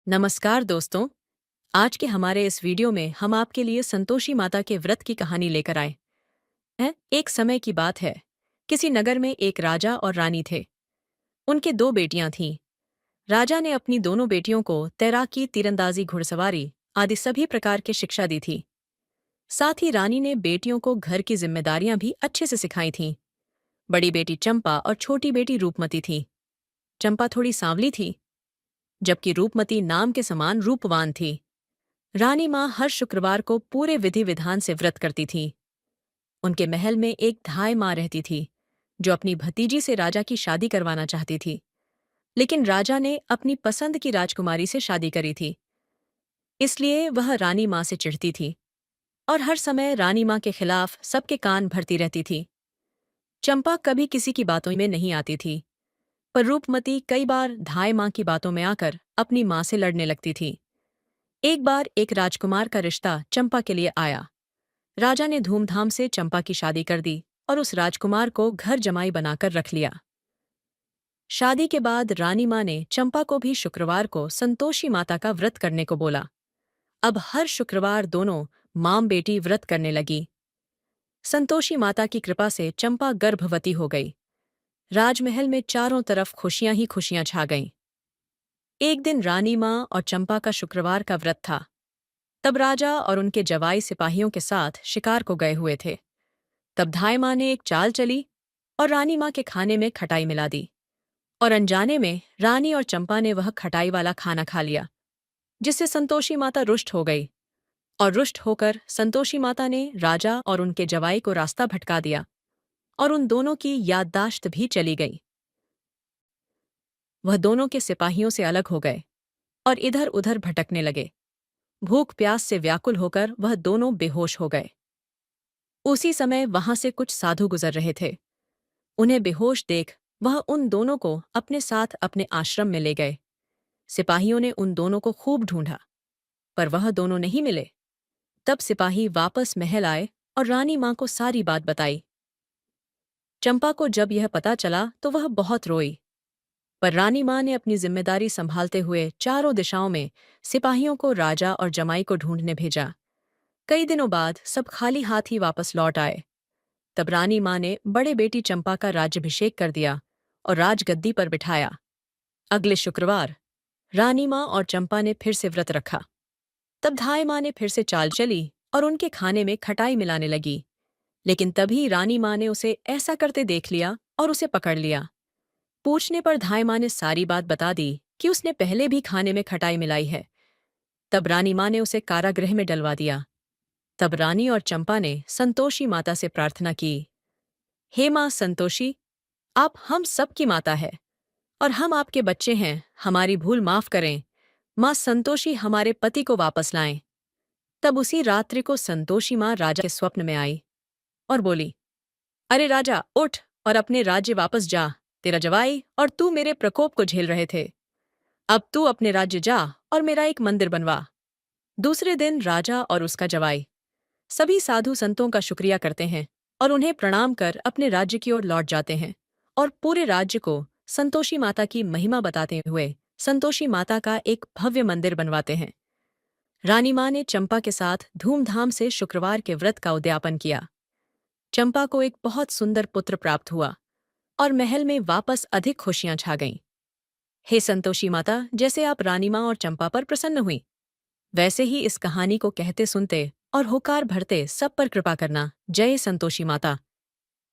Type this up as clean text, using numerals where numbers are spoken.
नमस्कार दोस्तों। आज के हमारे इस वीडियो में हम आपके लिए संतोषी माता के व्रत की कहानी लेकर आए हैं। एक समय की बात है। किसी नगर में एक राजा और रानी थे। उनके दो बेटियां थीं। राजा ने अपनी दोनों बेटियों को तैराकी, तीरंदाजी, घुड़सवारी आदि सभी प्रकार की शिक्षा दी थी। साथ ही रानी ने बेटियों को घर की जिम्मेदारियां भी अच्छे से सिखाई थीं। बड़ी बेटी चंपा और छोटी बेटी रूपमती थी। चंपा थोड़ी सांवली थी, जबकि रूपमती नाम के समान रूपवान थी। रानी माँ हर शुक्रवार को पूरे विधि विधान से व्रत करती थी। उनके महल में एक धाय माँ रहती थी, जो अपनी भतीजी से राजा की शादी करवाना चाहती थी। लेकिन राजा ने अपनी पसंद की राजकुमारी से शादी करी थी, इसलिए वह रानी माँ से चिढ़ती थी और हर समय रानी माँ के खिलाफ सबके कान भरती रहती थी। चंपा कभी किसी की बातों में नहीं आती थी, पर रूपमती कई बार धाय माँ की बातों में आकर अपनी माँ से लड़ने लगती थी। एक बार एक राजकुमार का रिश्ता चंपा के लिए आया। राजा ने धूमधाम से चंपा की शादी कर दी और उस राजकुमार को घर जमाई बनाकर रख लिया। शादी के बाद रानी माँ ने चंपा को भी शुक्रवार को संतोषी माता का व्रत करने को बोला। अब हर शुक्रवार दोनों माम बेटी व्रत करने लगी। संतोषी माता की कृपा से चंपा गर्भवती हो गई। राजमहल में चारों तरफ खुशियां ही खुशियां छा गईं। एक दिन रानी माँ और चंपा का शुक्रवार का व्रत था। तब राजा और उनके जवाई सिपाहियों के साथ शिकार को गए हुए थे। तब धाय माँ ने एक चाल चली और रानी माँ के खाने में खटाई मिला दी, और अनजाने में रानी और चंपा ने वह खटाई वाला खाना खा लिया, जिससे संतोषी माता रुष्ट हो गई। और रुष्ट होकर संतोषी माता ने राजा और उनके जवाई को रास्ता भटका दिया और उन दोनों की याददाश्त भी चली गई। वह दोनों के सिपाहियों से अलग हो गए और इधर उधर भटकने लगे। भूख प्यास से व्याकुल होकर वह दोनों बेहोश हो गए। उसी समय वहां से कुछ साधु गुजर रहे थे। उन्हें बेहोश देख वह उन दोनों को अपने साथ अपने आश्रम में ले गए। सिपाहियों ने उन दोनों को खूब ढूंढा, पर वह दोनों नहीं मिले। तब सिपाही वापस महल आए और रानी माँ को सारी बात बताई। चंपा को जब यह पता चला तो वह बहुत रोई, पर रानी माँ ने अपनी जिम्मेदारी संभालते हुए चारों दिशाओं में सिपाहियों को राजा और जमाई को ढूंढने भेजा। कई दिनों बाद सब खाली हाथ ही वापस लौट आए। तब रानी माँ ने बड़े बेटी चंपा का राज्याभिषेक कर दिया और राजगद्दी पर बिठाया। अगले शुक्रवार रानी माँ और चंपा ने फिर से व्रत रखा। तब धाय माँ ने फिर से चाल चली और उनके खाने में खटाई मिलाने लगी। लेकिन तभी रानी माँ ने उसे ऐसा करते देख लिया और उसे पकड़ लिया। पूछने पर धाय माँ ने सारी बात बता दी कि उसने पहले भी खाने में खटाई मिलाई है। तब रानी माँ ने उसे कारागृह में डलवा दिया। तब रानी और चंपा ने संतोषी माता से प्रार्थना की, हे माँ संतोषी, आप हम सब की माता है और हम आपके बच्चे हैं, हमारी भूल माफ करें। माँ संतोषी हमारे पति को वापस लाएं। तब उसी रात्रि को संतोषी माँ राजा के स्वप्न में आई और बोली, अरे राजा, उठ और अपने राज्य वापस जा। तेरा जवाई और तू मेरे प्रकोप को झेल रहे थे। अब तू अपने राज्य जा और मेरा एक मंदिर बनवा। दूसरे दिन राजा और उसका जवाई सभी साधु संतों का शुक्रिया करते हैं और उन्हें प्रणाम कर अपने राज्य की ओर लौट जाते हैं और पूरे राज्य को संतोषी माता की महिमा बताते हुए संतोषी माता का एक भव्य मंदिर बनवाते हैं। रानी माँ ने चंपा के साथ धूमधाम से शुक्रवार के व्रत का उद्यापन किया। चंपा को एक बहुत सुंदर पुत्र प्राप्त हुआ और महल में वापस अधिक खुशियां छा गईं। हे संतोषी माता, जैसे आप रानी माँ और चंपा पर प्रसन्न हुई, वैसे ही इस कहानी को कहते सुनते और होकार भरते सब पर कृपा करना। जय संतोषी माता।